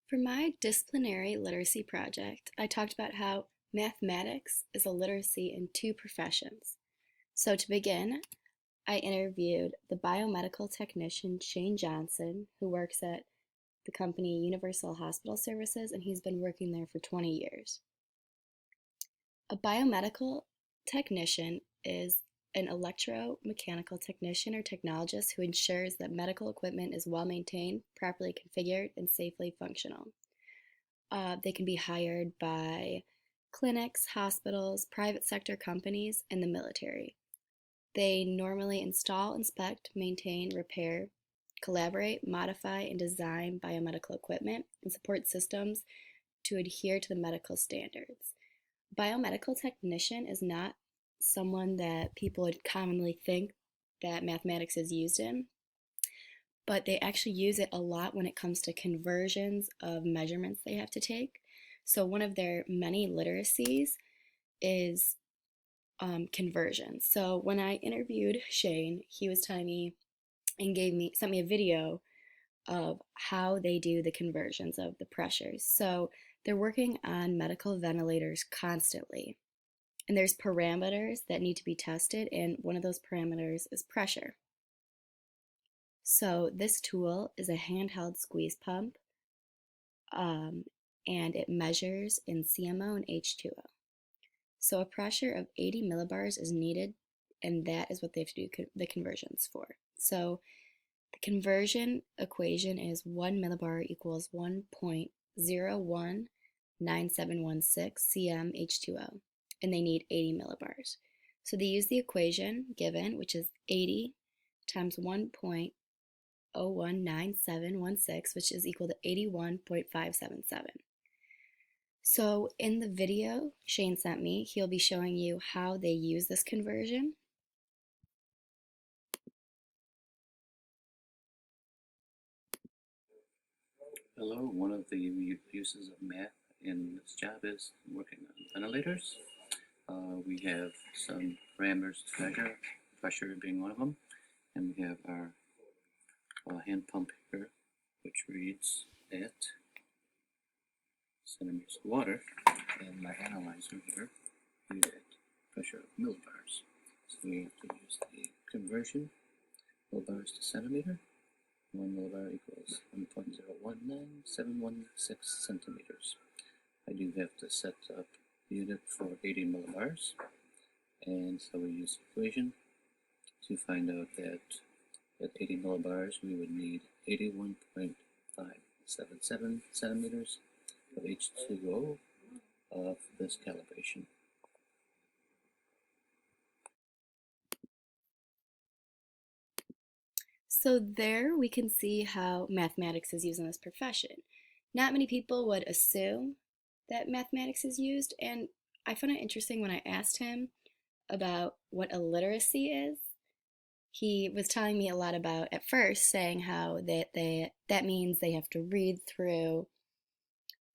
For my disciplinary literacy project, I talked about how mathematics is a literacy in two professions. So, to begin, I interviewed the biomedical technician Shane Johnson, who works at the company Universal Hospital Services, and he's been working there for 20 years. A biomedical technician is an electromechanical technician or technologist who ensures that medical equipment is well maintained, properly configured, and safely functional. They can be hired by clinics, hospitals, private sector companies, and the military. They normally install, inspect, maintain, repair, collaborate, modify, and design biomedical equipment and support systems to adhere to the medical standards. Biomedical technician is not someone that people would commonly think that mathematics is used in, but they actually use it a lot when it comes to conversions of measurements they have to take. So, one of their many literacies is conversions. So, when I interviewed Shane, he was telling me and sent me a video of how they do the conversions of the pressures. So, they're working on medical ventilators constantly. And there's parameters that need to be tested, and one of those parameters is pressure. So this tool is a handheld squeeze pump, um, and it measures in CMO and H2O. So a pressure of 80 millibars is needed, and that is what they have to do the conversions for. So the conversion equation is 1 millibar equals 1.019716 cm H2O, and they need 80 millibars. So they use the equation given, which is 80 times 1.019716, which is equal to 81.577. So in the video Shane sent me, he'll be showing you how they use this conversion. Hello, one of the uses of math in this job is working on ventilators. We have some parameters to measure, pressure being one of them, and we have our hand pump here, which reads at centimeters of water, and my analyzer here reads at pressure of millibars. So we have to use the conversion, millibars to centimeter. 1 millibar equals 1.019716 centimeters. I do have to set up the unit for 80 millibars, and so we use the equation to find out that at 80 millibars we would need 81.577 centimeters of H2O of this calibration. So there we can see how mathematics is used in this profession. Not many people would assume that mathematics is used, and I found it interesting when I asked him about what illiteracy is. He was telling me a lot about, at first, saying how that means they have to read through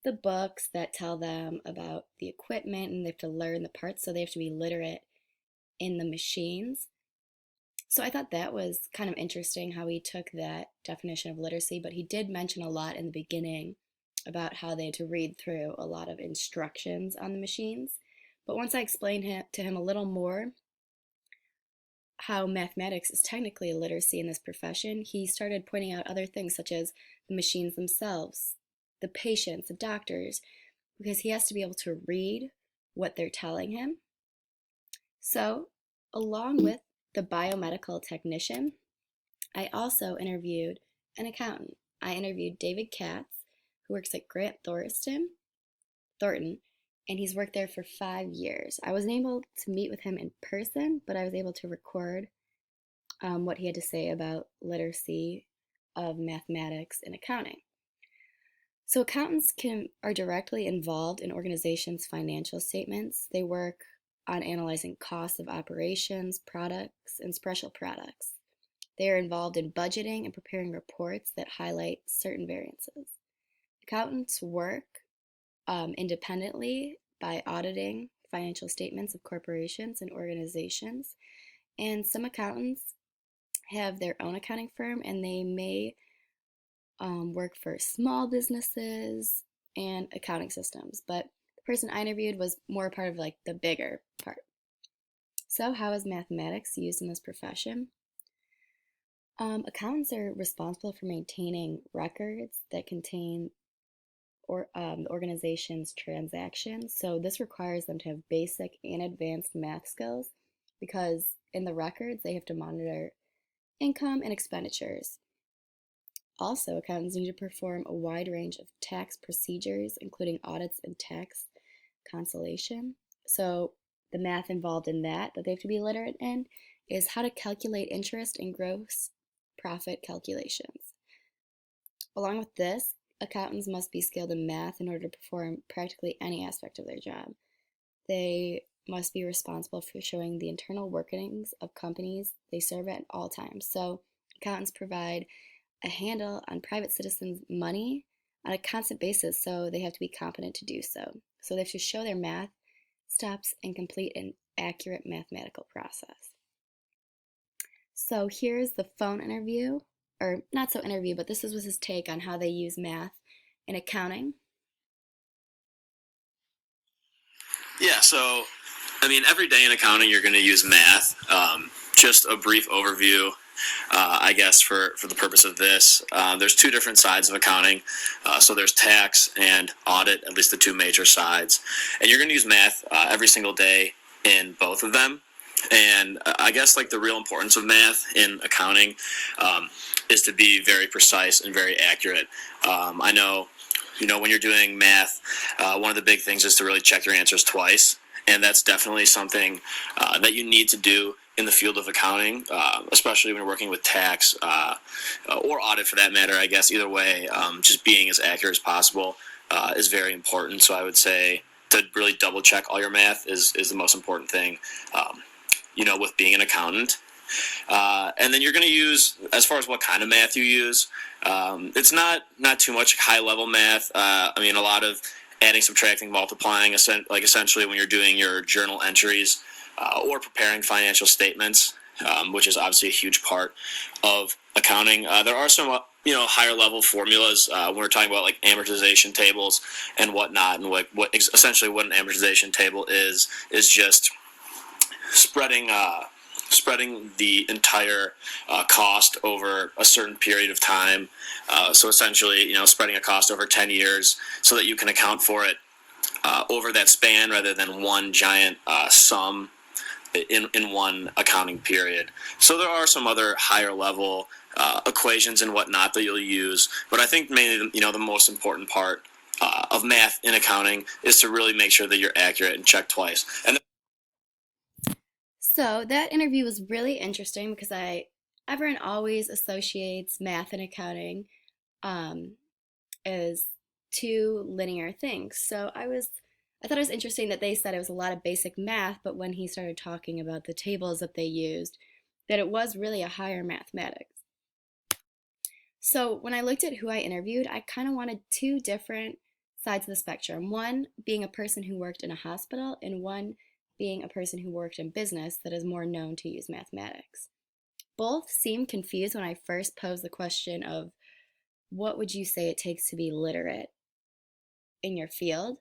the books that tell them about the equipment and they have to learn the parts, so they have to be literate in the machines. So I thought that was kind of interesting how he took that definition of literacy, but he did mention a lot in the beginning about how they had to read through a lot of instructions on the machines. But once I explained to him a little more how mathematics is technically a literacy in this profession, he started pointing out other things such as the machines themselves, the patients, the doctors, because he has to be able to read what they're telling him. So, along with the biomedical technician, I also interviewed an accountant. I interviewed David Katz, who works at Grant Thornton, and he's worked there for 5 years. I wasn't able to meet with him in person, but I was able to record what he had to say about literacy of mathematics and accounting. So accountants are directly involved in organizations' financial statements. They work on analyzing costs of operations, products, and special products. They are involved in budgeting and preparing reports that highlight certain variances. Accountants work independently by auditing financial statements of corporations and organizations. And some accountants have their own accounting firm, and they may work for small businesses, and accounting systems. But the person I interviewed was more part of like the bigger part. So, how is mathematics used in this profession? Accountants are responsible for maintaining records that contain the organization's transactions. So this requires them to have basic and advanced math skills because in the records they have to monitor income and expenditures. Also, accountants need to perform a wide range of tax procedures, including audits and tax conciliation. So the math involved in that they have to be literate in is how to calculate interest and gross profit calculations. Along with this, accountants must be skilled in math in order to perform practically any aspect of their job. They must be responsible for showing the internal workings of companies they serve at all times. So, accountants provide a handle on private citizens' money on a constant basis, so they have to be competent to do so. So, they have to show their math steps and complete an accurate mathematical process. So here's the phone interview, or not so interview, but this was his take on how they use math in accounting. Yeah, so I mean, every day in accounting, you're going to use math. Just a brief overview, I guess, for the purpose of this. There's two different sides of accounting. So there's tax and audit, at least the two major sides. And you're going to use math every single day in both of them. And I guess like the real importance of math in accounting is to be very precise and very accurate. I know, when you're doing math, one of the big things is to really check your answers twice. And that's definitely something that you need to do in the field of accounting, especially when you're working with tax or audit for that matter. I guess either way, just being as accurate as possible is very important. So I would say to really double check all your math is the most important thing, with being an accountant. And then you're going to use, as far as what kind of math you use, it's not too much high level math. A lot of adding, subtracting, multiplying, like essentially when you're doing your journal entries or preparing financial statements, which is obviously a huge part of accounting. There are some higher level formulas when we're talking about like amortization tables and whatnot, and what essentially what an amortization table is just spreading the entire cost over a certain period of time. So essentially, spreading a cost over 10 years so that you can account for it over that span rather than one giant sum in one accounting period. So there are some other higher level equations and whatnot that you'll use, but I think mainly, the most important part of math in accounting is to really make sure that you're accurate and check twice. And So that interview was really interesting because everyone always associates math and accounting um, as two linear things. So I thought it was interesting that they said it was a lot of basic math, but when he started talking about the tables that they used, that it was really a higher mathematics. So when I looked at who I interviewed, I kind of wanted two different sides of the spectrum. One being a person who worked in a hospital, and one being a person who worked in business that is more known to use mathematics. Both seemed confused when I first posed the question of what would you say it takes to be literate in your field?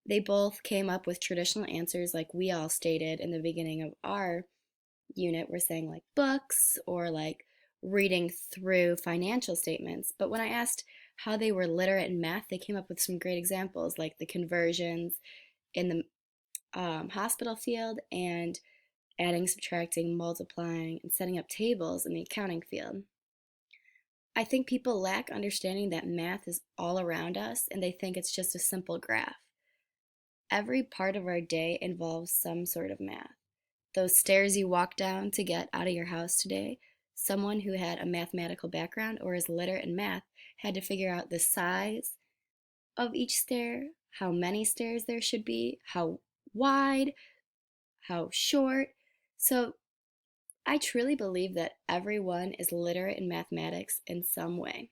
They both came up with traditional answers like we all stated in the beginning of our unit. We're saying like books or like reading through financial statements. But when I asked how they were literate in math, they came up with some great examples like the conversions in the hospital field and adding, subtracting, multiplying, and setting up tables in the accounting field. I think people lack understanding that math is all around us and they think it's just a simple graph. Every part of our day involves some sort of math. Those stairs you walk down to get out of your house today, someone who had a mathematical background or is literate in math had to figure out the size of each stair, how many stairs there should be, how wide, how short. So I truly believe that everyone is literate in mathematics in some way.